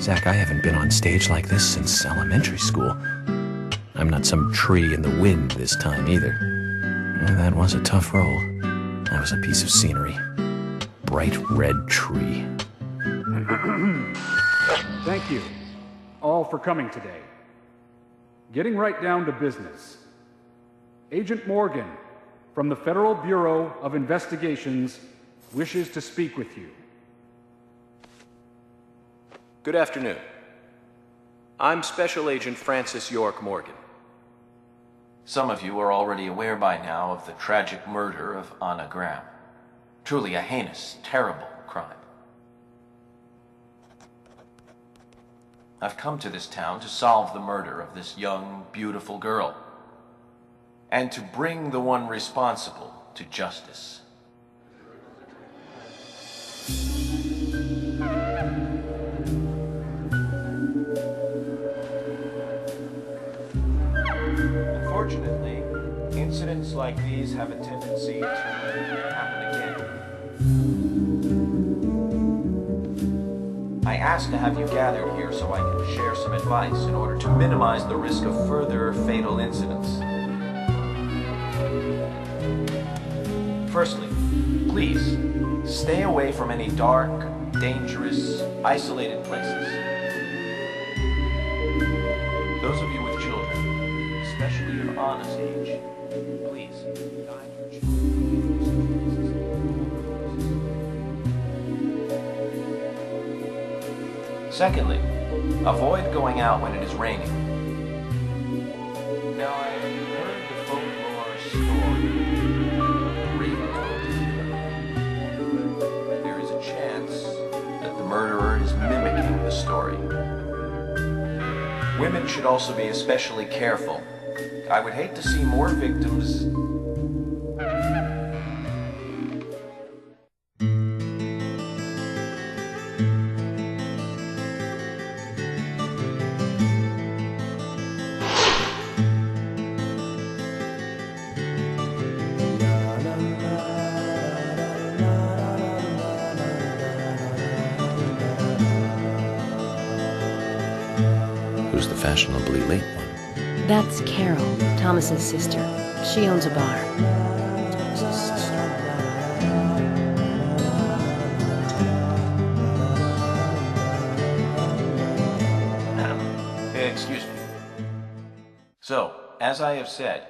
Zach, I haven't been on stage like this since elementary school. I'm not some tree in the wind this time either. That was a tough role. That was a piece of scenery. Bright red tree. Thank you all for coming today. Getting right down to business. Agent Morgan from the Federal Bureau of Investigations wishes to speak with you. Good afternoon. I'm Special Agent Francis York Morgan. Some of you are already aware by now of the tragic murder of Anna Graham. Truly a heinous, terrible crime. I've come to this town to solve the murder of this young, beautiful girl, and to bring the one responsible to justice. Unfortunately, incidents like these have a tendency to happen again. I asked to have you gathered here so I can share some advice in order to minimize the risk of further fatal incidents. Firstly, please, stay away from any dark, dangerous, isolated places. Those of you with children, especially of Anna's age, please guide your children. Secondly, avoid going out when it is raining. Now, I heard the folklore story of the raincoat. There is a chance that the murderer is mimicking the story. Women should also be especially careful. I would hate to see more victims. Who's the fashionably late one? That's Carol, Thomas's sister. She owns a bar. Excuse me. So, as I have said,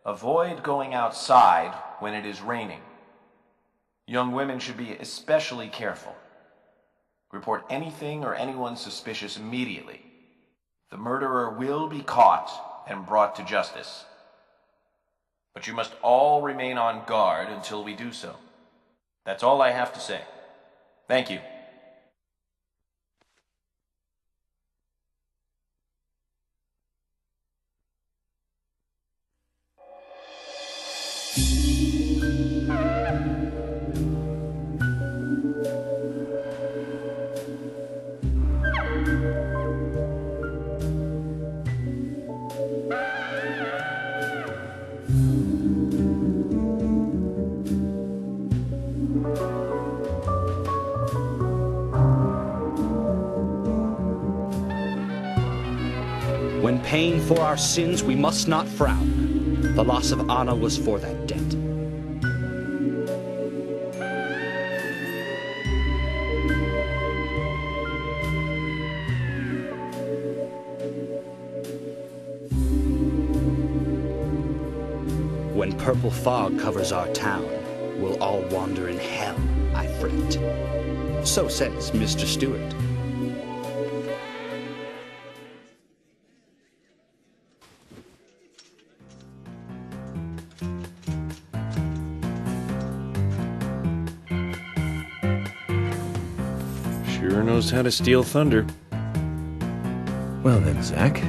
avoid going outside when it is raining. Young women should be especially careful. Report anything or anyone suspicious immediately. The murderer will be caught and brought to justice. But you must all remain on guard until we do so. That's all I have to say. Thank you. When paying for our sins, we must not frown. The loss of Anna was for that debt. When purple fog covers our town, we'll all wander in hell, I fret. So says Mr. Stewart. Sure knows how to steal thunder. Well then, Zach,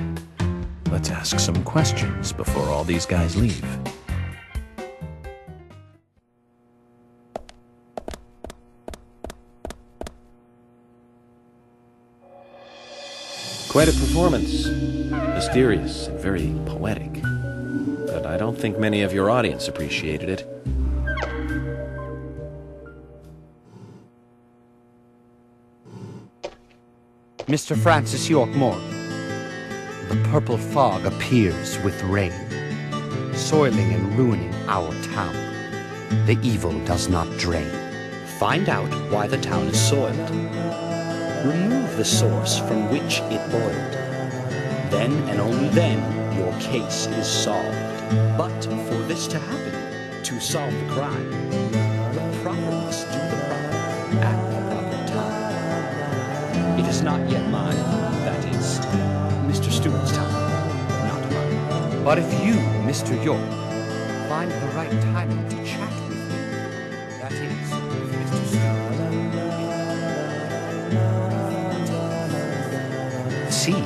let's ask some questions before all these guys leave. Quite a performance. Mysterious and very poetic. But I don't think many of your audience appreciated it. Mr. Francis York Morgan, the purple fog appears with rain, soiling and ruining our town. The evil does not drain. Find out why the town is soiled. Remove the source from which it boiled. Then and only then your case is solved. But for this to happen, to solve the crime, the proper must do the proper at the proper time. It is not yet mine, that is, Mr. Stewart's time, not mine. But if you, Mr. York, find the right timing to chat with me, that is, with Mr. Stewart. See,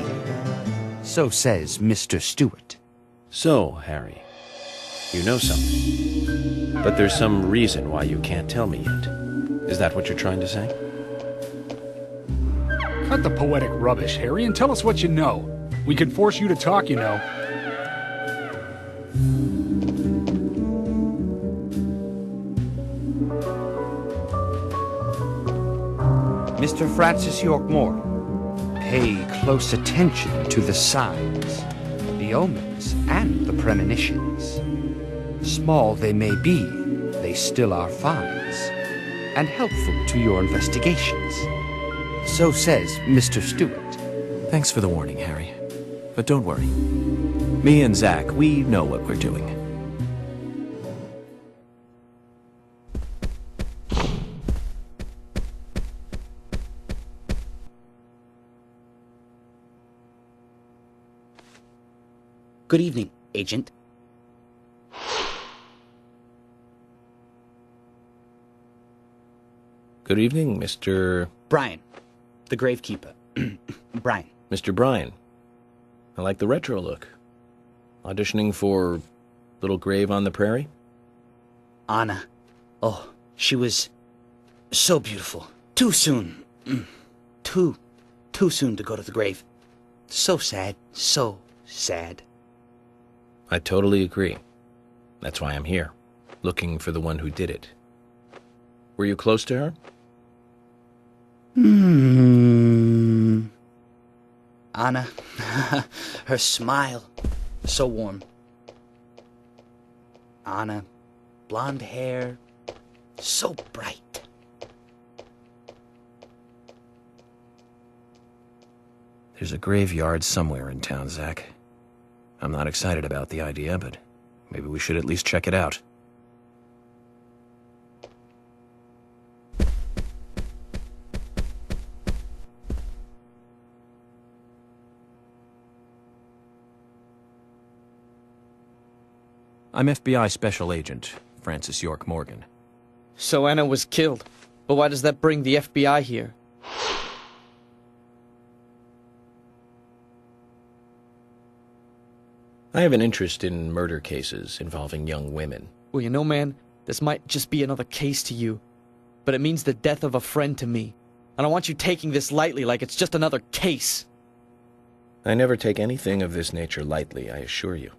so says Mr. Stewart. So, Harry, you know something. But there's some reason why you can't tell me yet. Is that what you're trying to say? Cut the poetic rubbish, Harry, and tell us what you know. We can force you to talk, you know. Mr. Francis York Morgan, pay close attention to the signs, the omens, and the premonitions. Small they may be, they still are finds, and helpful to your investigations. So says Mr. Stewart. Thanks for the warning, Harry. But don't worry. Me and Zach, we know what we're doing. Good evening, Agent. Good evening, Mr. Brian, the gravekeeper. Brian. Mr. Bryan. I like the retro look. Auditioning for Little Grave on the Prairie? Anna. Oh, she was so beautiful. Too soon. Too soon to go to the grave. So sad. So sad. I totally agree. That's why I'm here, looking for the one who did it. Were you close to her? Anna, her smile, so warm. Anna, blonde hair, so bright. There's a graveyard somewhere in town, Zach. I'm not excited about the idea, but maybe we should at least check it out. I'm FBI Special Agent Francis York Morgan. So Anna was killed. But why does that bring the FBI here? I have an interest in murder cases involving young women. Well, you know, man, this might just be another case to you. But it means the death of a friend to me. I don't want you taking this lightly like it's just another case. I never take anything of this nature lightly, I assure you.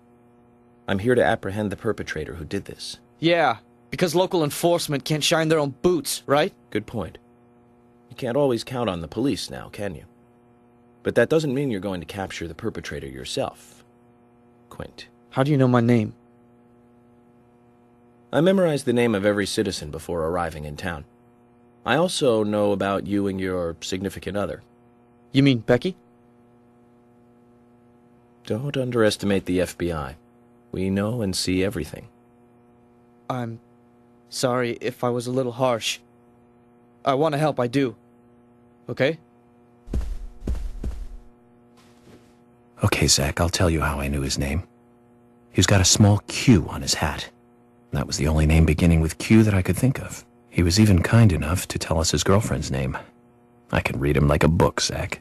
I'm here to apprehend the perpetrator who did this. Yeah, because local enforcement can't shine their own boots, right? Good point. You can't always count on the police now, can you? But that doesn't mean you're going to capture the perpetrator yourself. Quint. How do you know my name? I memorized the name of every citizen before arriving in town. I also know about you and your significant other. You mean Becky? Don't underestimate the FBI. We know and see everything. I'm sorry if I was a little harsh. I want to help, I do. Okay? Okay, Zach, I'll tell you how I knew his name. He's got a small Q on his hat. That was the only name beginning with Q that I could think of. He was even kind enough to tell us his girlfriend's name. I can read him like a book, Zach.